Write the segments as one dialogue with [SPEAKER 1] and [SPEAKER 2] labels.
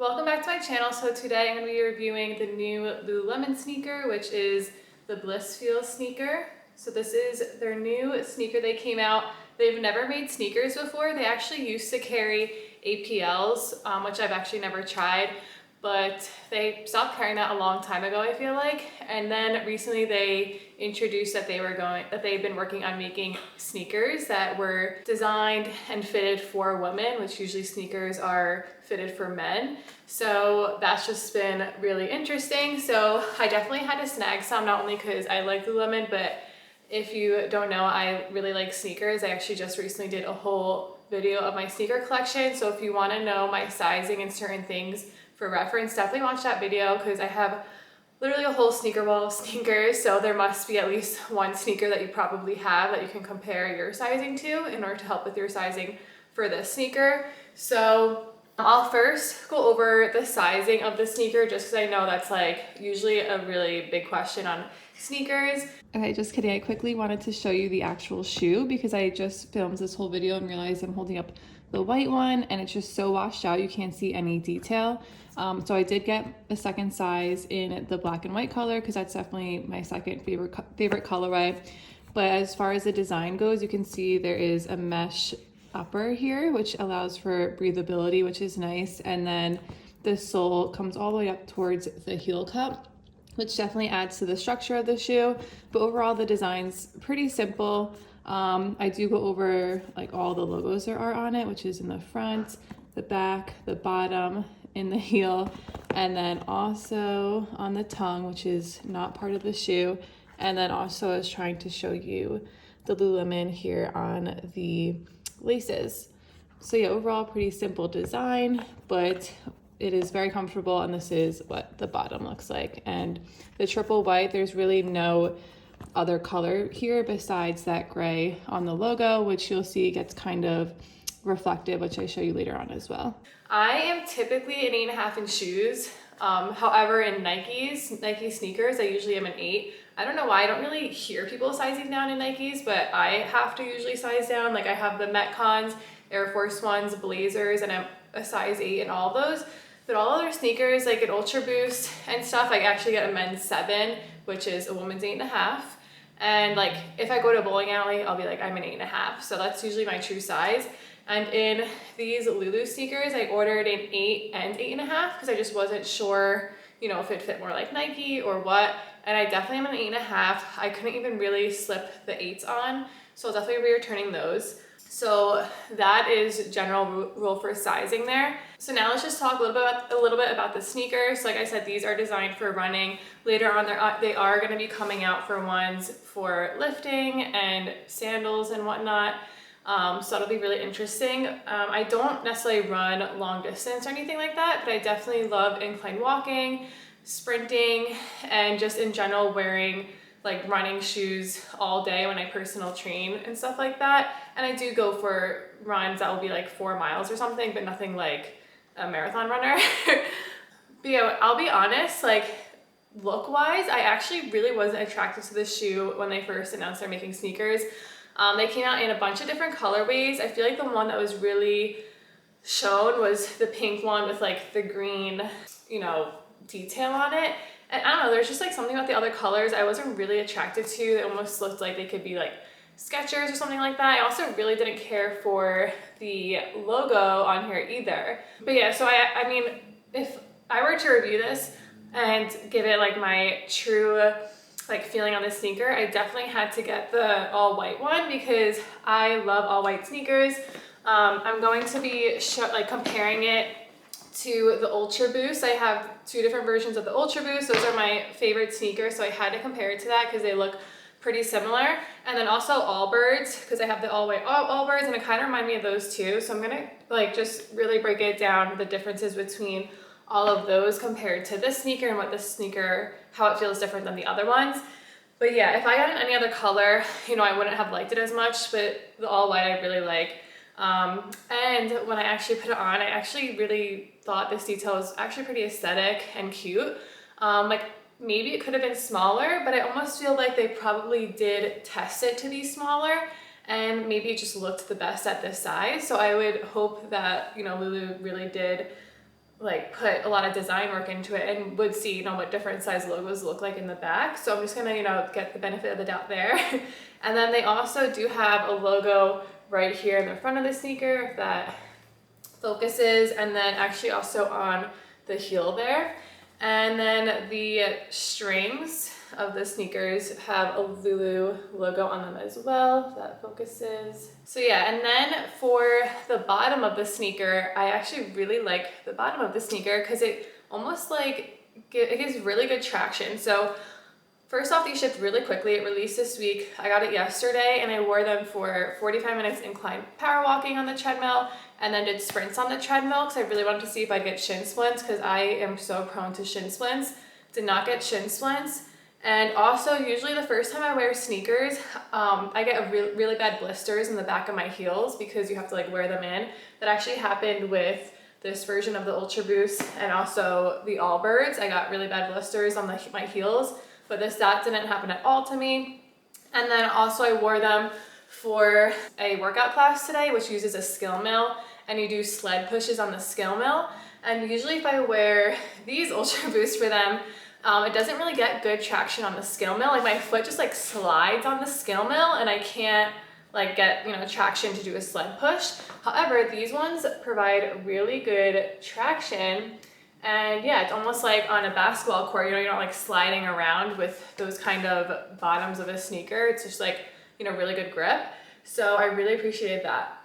[SPEAKER 1] Welcome back to my channel. So today I'm going to be reviewing the new Lululemon sneaker, which is the Blissfeel sneaker. So this is their new sneaker. They came out, they've never made sneakers before. They actually used to carry APLs, which I've actually never tried, but they stopped carrying that a long time ago, I feel like. And then recently they introduced that they've been working on making sneakers that were designed and fitted for women, which usually sneakers are fitted for men. So that's just been really interesting. So I definitely had to snag some, not only because I like Lululemon, but if you don't know, I really like sneakers. I actually just recently did a whole video of my sneaker collection. So if you want to know my sizing and certain things for reference, definitely watch that video because I have literally a whole sneaker wall of sneakers. So there must be at least one sneaker that you probably have that you can compare your sizing to in order to help with your sizing for this sneaker. So I'll first go over the sizing of the sneaker just because I know that's like usually a really big question on sneakers. Okay, just kidding. I quickly wanted to show you the actual shoe because I just filmed this whole video and realized I'm holding up the white one and it's just so washed out you can't see any detail. So I did get a second size in the black and white color because that's definitely my second favorite colorway. But as far as the design goes, you can see there is a mesh upper here, which allows for breathability, which is nice. And then the sole comes all the way up towards the heel cup, which definitely adds to the structure of the shoe. But overall, the design's pretty simple. I do go over like all the logos there are on it, which is in the front, the back, the bottom, in the heel, and then also on the tongue, which is not part of the shoe. And then also I was trying to show you the Lululemon here on the laces. So yeah, overall pretty simple design, but it is very comfortable, and this is what the bottom looks like. And the triple white, there's really no other color here besides that gray on the logo, which you'll see gets kind of reflective, which I show you later on as well. I am typically an 8.5 in shoes. However, in Nike sneakers, I usually am an 8. I don't know why, I don't really hear people sizing down in Nikes, but I have to usually size down. Like I have the Metcons, Air Force Ones, Blazers, and I'm a size 8 in all those. But all other sneakers, like an Ultra Boost and stuff, I actually get a men's 7, which is a woman's 8.5. And like if I go to a bowling alley, I'll be like, I'm an 8.5. So that's usually my true size. And in these Lulu sneakers, I ordered an 8 and 8.5 because I just wasn't sure, you know, if it fit more like Nike or what. And I definitely am an 8.5. I couldn't even really slip the 8s on, so I'll definitely be returning those. So that is general rule for sizing there. So now let's just talk a little bit about the sneakers. Like I said, these are designed for running. Later on, they are going to be coming out for ones for lifting and sandals and whatnot. So that'll be really interesting. I don't necessarily run long distance or anything like that, but I definitely love incline walking, sprinting, and just in general wearing like running shoes all day when I personal train and stuff like that. And I do go for runs that will be like 4 miles or something, but nothing like a marathon runner. But yeah, I'll be honest, like look wise, I actually really wasn't attracted to this shoe when they first announced they're making sneakers. They came out in a bunch of different colorways. I feel like the one that was really shown was the pink one with like the green, you know, detail on it. And I don't know, there's just like something about the other colors I wasn't really attracted to. They almost looked like they could be like Skechers or something like that. I also really didn't care for the logo on here either. But yeah, so I mean, if I were to review this and give it like my true like feeling on the sneaker, I definitely had to get the all white one because I love all white sneakers. I'm going to be comparing it to the Ultra Boost. I have 2 different versions of the Ultra Boost. Those are my favorite sneakers, so I had to compare it to that because they look pretty similar. And then also Allbirds, because I have the all white Allbirds, and it kind of remind me of those too. So I'm gonna like just really break it down, the differences between all of those compared to this sneaker and what this sneaker, how it feels different than the other ones. But yeah, if I got in any other color, you know, I wouldn't have liked it as much, but the all white I really like. And when I actually put it on, I actually really thought this detail was actually pretty aesthetic and cute. Like maybe it could have been smaller, but I almost feel like they probably did test it to be smaller and maybe it just looked the best at this size. So I would hope that, you know, Lulu really did like put a lot of design work into it and would see, you know, what different size logos look like in the back. So I'm just gonna, you know, get the benefit of the doubt there. And then they also do have a logo right here in the front of the sneaker that focuses, and then actually also on the heel there. And then the strings of the sneakers have a Lulu logo on them as well that focuses. So yeah, and then for the bottom of the sneaker, I actually really like the bottom of the sneaker because it almost like it gives really good traction. So first off, these shipped really quickly. It released this week. I got it yesterday and I wore them for 45 minutes inclined power walking on the treadmill and then did sprints on the treadmill because I really wanted to see if I'd get shin splints because I am so prone to shin splints. Did not get shin splints. And also, usually the first time I wear sneakers, I get really bad blisters in the back of my heels because you have to like wear them in. That actually happened with this version of the Ultra Boost and also the Allbirds. I got really bad blisters on my heels, but that didn't happen at all to me. And then also I wore them for a workout class today, which uses a skill mill, and you do sled pushes on the skill mill. And usually if I wear these Ultra Boosts for them, it doesn't really get good traction on the skill mill. Like my foot just like slides on the skill mill and I can't like get, you know, traction to do a sled push. However, these ones provide really good traction. And yeah, it's almost like on a basketball court, you know, you're not like sliding around with those kind of bottoms of a sneaker. It's just like, you know, really good grip. So I really appreciated that.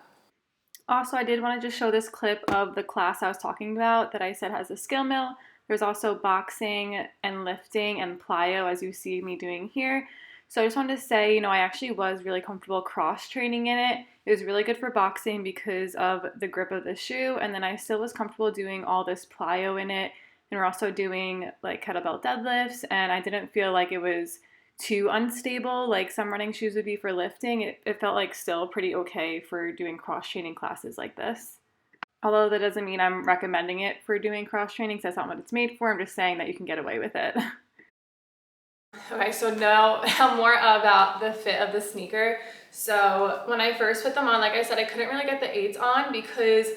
[SPEAKER 1] Also, I did want to just show this clip of the class I was talking about that I said has a skill mill. There's also boxing and lifting and plyo, as you see me doing here. So I just wanted to say, you know, I actually was really comfortable cross training in it. It was really good for boxing because of the grip of the shoe. And then I still was comfortable doing all this plyo in it. And we're also doing like kettlebell deadlifts. And I didn't feel like it was too unstable like some running shoes would be for lifting. It felt like still pretty okay for doing cross training classes like this. Although that doesn't mean I'm recommending it for doing cross training because that's not what it's made for. I'm just saying that you can get away with it. Okay, so now more about the fit of the sneaker. So when I first put them on, like I said, I couldn't really get the 8s on because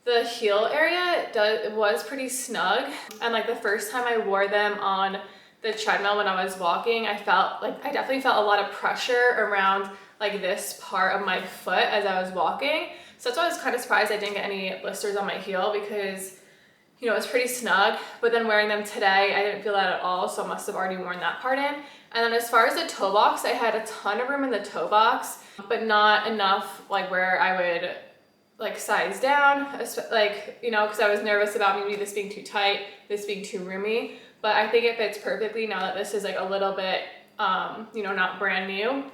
[SPEAKER 1] the heel area was pretty snug. And like the first time I wore them on the treadmill when I was walking, I definitely felt a lot of pressure around like this part of my foot as I was walking. So that's why I was kind of surprised I didn't get any blisters on my heel because, you know, it's pretty snug. But then wearing them today, I didn't feel that at all, so I must have already worn that part in. And then as far as the toe box, I had a ton of room in the toe box, but not enough like where I would like size down, like, you know, because I was nervous about maybe this being too tight, this being too roomy. But I think it fits perfectly now that this is like a little bit, you know, not brand new.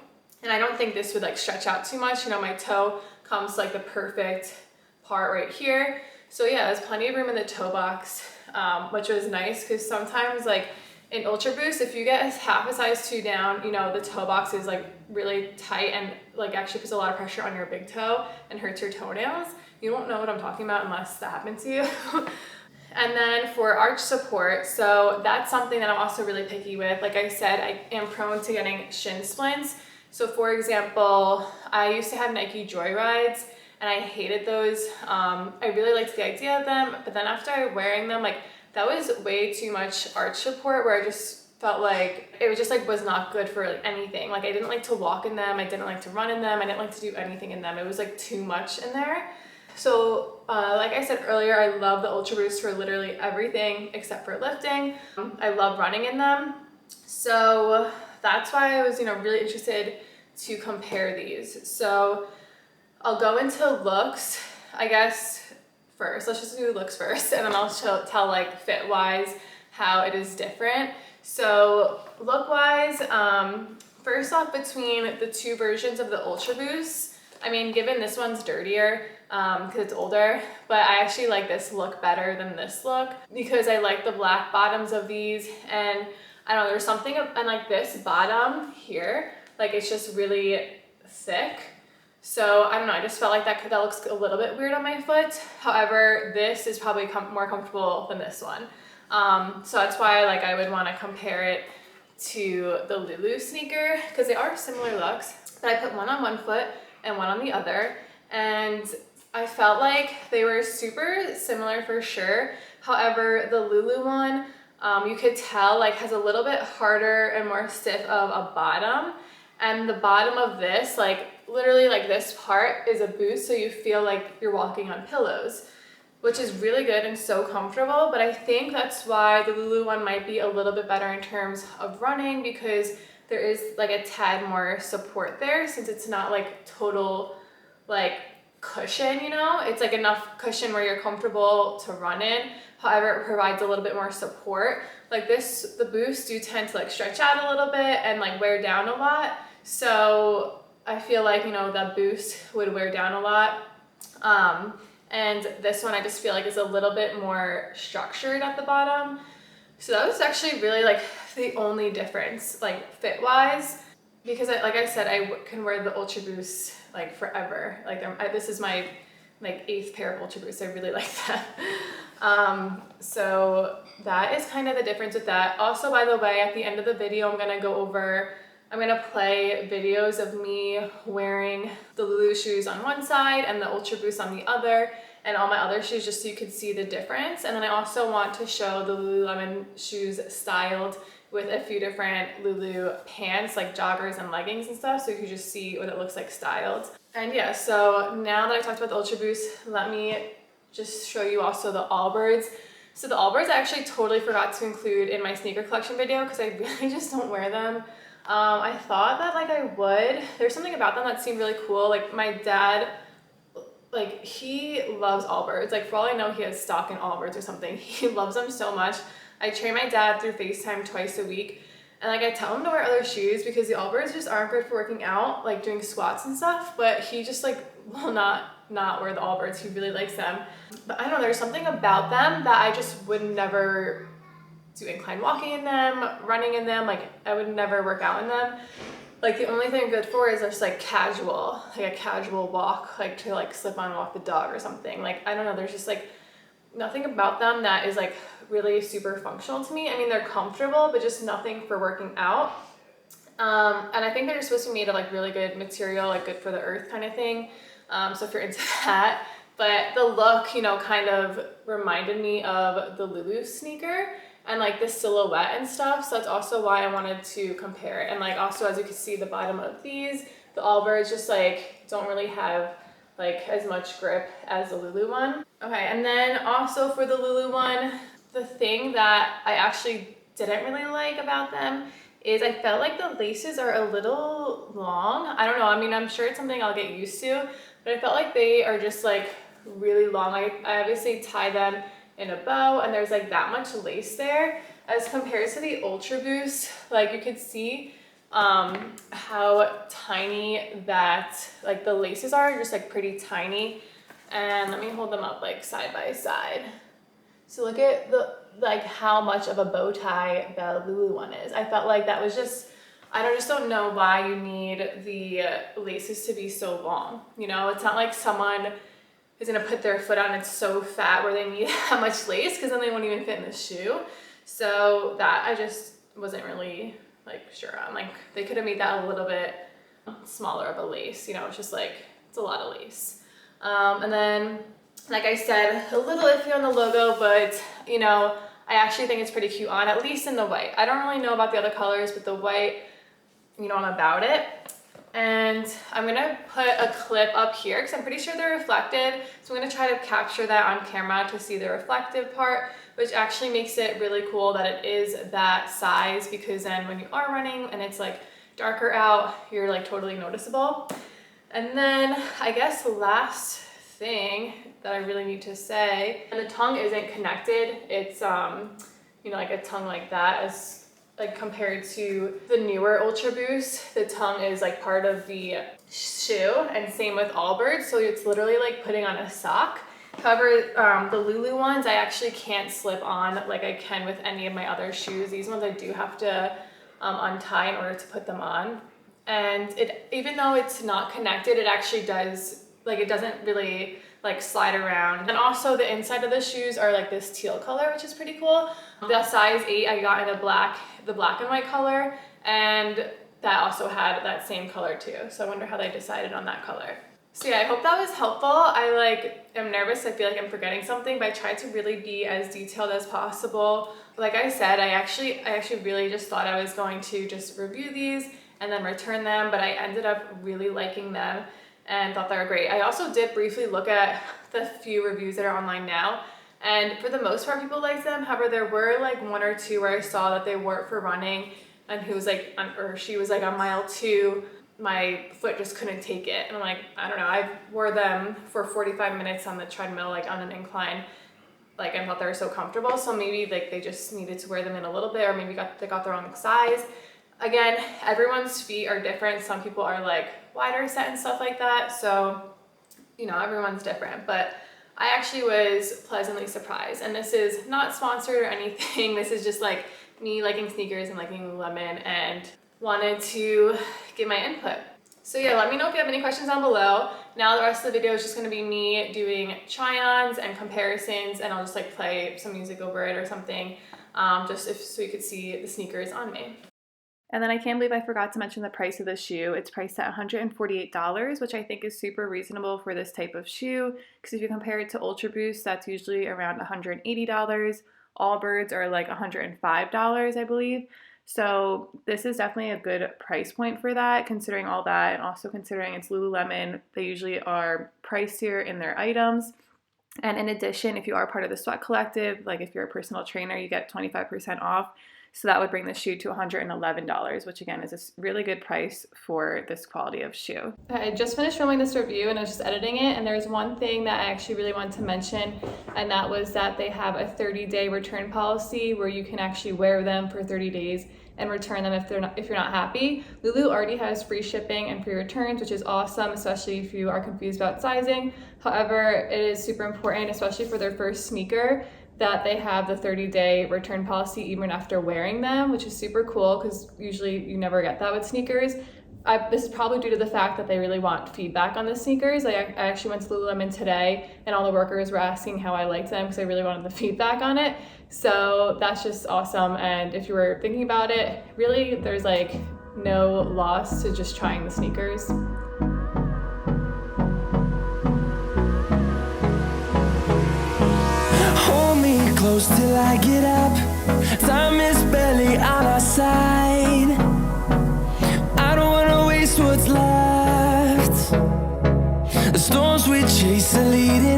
[SPEAKER 1] And I don't think this would like stretch out too much. You know, my toe comes to like the perfect part right here. So yeah, there's plenty of room in the toe box, which was nice because sometimes like in Ultra Boost, if you get half a size 2 down, you know, the toe box is like really tight and like actually puts a lot of pressure on your big toe and hurts your toenails. You won't know what I'm talking about unless that happens to you. And then for arch support, so that's something that I'm also really picky with. Like I said, I am prone to getting shin splints. So for example, I used to have Nike Joyrides and I hated those. I really liked the idea of them, but then after I wearing them, like that was way too much arch support where I just felt like it was just like was not good for like anything. Like I didn't like to walk in them, I didn't like to run in them, I didn't like to do anything in them. It was like too much in there. So like I said earlier, I love the Ultra Boost for literally everything except for lifting. I love running in them. So that's why I was, you know, really interested to compare these. So I'll go into looks, I guess, first. Let's just do looks first, and then I'll tell like fit-wise how it is different. So look-wise, first off, between the 2 versions of the Ultra Boost, I mean, given this one's dirtier because it's older, but I actually like this look better than this look because I like the black bottoms of these, and I don't know, there's something, and like this bottom here, like it's just really thick. So I don't know, I just felt like that looks a little bit weird on my foot. However, this is probably more comfortable than this one. So that's why like I would want to compare it to the Lulu sneaker because they are similar looks. But I put one on one foot and one on the other, and I felt like they were super similar for sure, However, the Lulu one, you could tell like has a little bit harder and more stiff of a bottom. And the bottom of this, like literally like this part is a boost, so you feel like you're walking on pillows, which is really good and so comfortable. But I think that's why the Lulu one might be a little bit better in terms of running, because there is like a tad more support there, since it's not like total like cushion, you know? It's like enough cushion where you're comfortable to run in. However, it provides a little bit more support. Like this, the boosts do tend to like stretch out a little bit and like wear down a lot. So I feel like, you know, that boost would wear down a lot. And this one I just feel like is a little bit more structured at the bottom. So that was actually really like the only difference, like fit wise, because like I said, I can wear the Ultra Boost like forever. Like this is my like 8th pair of Ultra Boosts. I really like that. So that is kind of the difference with that. Also, by the way, at the end of the video, I'm gonna play videos of me wearing the Lulu shoes on one side and the Ultra Boost on the other, and all my other shoes, just so you can see the difference. And then I also want to show the Lululemon shoes styled with a few different Lulu pants, like joggers and leggings and stuff, so you can just see what it looks like styled. And yeah, so now that I talked about the Ultra Boost, let me just show you also the Allbirds. So the Allbirds I actually totally forgot to include in my sneaker collection video because I really just don't wear them. I thought that like I would. There's something about them that seemed really cool. Like my dad, like he loves Allbirds. Like for all I know, he has stock in Allbirds or something. He loves them so much. I train my dad through FaceTime twice a week, and like I tell him to wear other shoes because the Allbirds just aren't good for working out, like doing squats and stuff, but he just like will not wear the Allbirds. He really likes them. But I don't know, there's something about them that I just would never do incline walking in them, running in them, like I would never work out in them. Like the only thing I'm good for is just like casual, like a casual walk, like to like slip on and walk the dog or something. Like I don't know, there's just like nothing about them that is like really super functional to me. I mean, they're comfortable, but just nothing for working out. And I think they're supposed to be made of like really good material, like good for the earth kind of thing. So if you're into that, but the look, you know, kind of reminded me of the Lulu sneaker and like the silhouette and stuff. So that's also why I wanted to compare it. And like also, as you can see, the bottom of these, the Allbirds just like don't really have like as much grip as the Lulu one. Okay, and then also for the Lulu one, the thing that I actually didn't really like about them is I felt like the laces are a little long. I don't know, I mean, I'm sure it's something I'll get used to, but I felt like they are just like really long. I obviously tie them in a bow and there's like that much lace there as compared to the Ultra Boost. Like you could see how tiny that like the laces are, just like pretty tiny. And let me hold them up like side by side. So look at the like how much of a bow tie the Lulu one is. I felt like that was just, just don't know why you need the laces to be so long. You know, it's not like someone is gonna put their foot on it's so fat where they need that much lace, because then they won't even fit in the shoe. So that I just wasn't really like sure on. Like they could have made that a little bit smaller of a lace. You know, it's just like it's a lot of lace. And then, like I said, a little iffy on the logo, but you know, I actually think it's pretty cute on, at least in the white. I don't really know about the other colors, but the white, you know, I'm about it. And I'm gonna put a clip up here because I'm pretty sure they're reflective. So I'm gonna try to capture that on camera to see the reflective part, which actually makes it really cool that it is that size, because then when you are running and it's like darker out, you're like totally noticeable. And then I guess the last thing that I really need to say, and the tongue isn't connected. It's, you know, like a tongue like that, as like compared to the newer Ultra Boost, the tongue is like part of the shoe, and same with Allbirds. So it's literally like putting on a sock. However, the Lulu ones, I actually can't slip on like I can with any of my other shoes. These ones I do have to untie in order to put them on. And it, even though it's not connected, it actually does, like it doesn't really like slide around. And also the inside of the shoes are like this teal color, which is pretty cool. The size 8 I got in the black and white color, and that also had that same color too. So I wonder how they decided on that color. So yeah, I hope that was helpful. I am nervous. I feel like I'm forgetting something, but I tried to really be as detailed as possible. Like I said, I actually really just thought I was going to just review these and then return them, but I ended up really liking them and thought they were great. I also did briefly look at the few reviews that are online now, and for the most part, people liked them. However, there were like one or two where I saw that they weren't for running, and who was like, or she was like on mile 2. My foot just couldn't take it, and I'm like, I don't know. I wore them for 45 minutes on the treadmill, like on an incline, like I thought they were so comfortable. So maybe like they just needed to wear them in a little bit, or maybe they got the wrong size. Again, everyone's feet are different. Some people are like wider set and stuff like that. So, you know, everyone's different, but I actually was pleasantly surprised. And this is not sponsored or anything. This is just like me liking sneakers and liking Lululemon, and wanted to give my input. So yeah, let me know if you have any questions down below. Now the rest of the video is just gonna be me doing try-ons and comparisons, and I'll just like play some music over it or something, so you could see the sneakers on me. And then I can't believe I forgot to mention the price of the shoe. It's priced at $148, which I think is super reasonable for this type of shoe, because if you compare it to Ultra Boost, that's usually around $180. Allbirds are like $105, I believe. So this is definitely a good price point for that, considering all that, and also considering it's Lululemon. They usually are pricier in their items. And in addition, if you are part of the Sweat Collective, like if you're a personal trainer, you get 25% off. So that would bring the shoe to $111, which again is a really good price for this quality of shoe. I just finished filming this review and I was just editing it, and there's one thing that I actually really wanted to mention, and that was that they have a 30-day return policy where you can actually wear them for 30 days and return them if you're not happy. Lulu already has free shipping and free returns, which is awesome, especially if you are confused about sizing. However, it is super important, especially for their first sneaker, that they have the 30-day return policy even after wearing them, which is super cool because usually you never get that with sneakers. This is probably due to the fact that they really want feedback on the sneakers. I actually went to Lululemon today and all the workers were asking how I liked them because I really wanted the feedback on it. So that's just awesome. And if you were thinking about it, really there's like no loss to just trying the sneakers.
[SPEAKER 2] Close till I get up. Time is barely on our side. I don't wanna waste what's left. The storms we chase are leading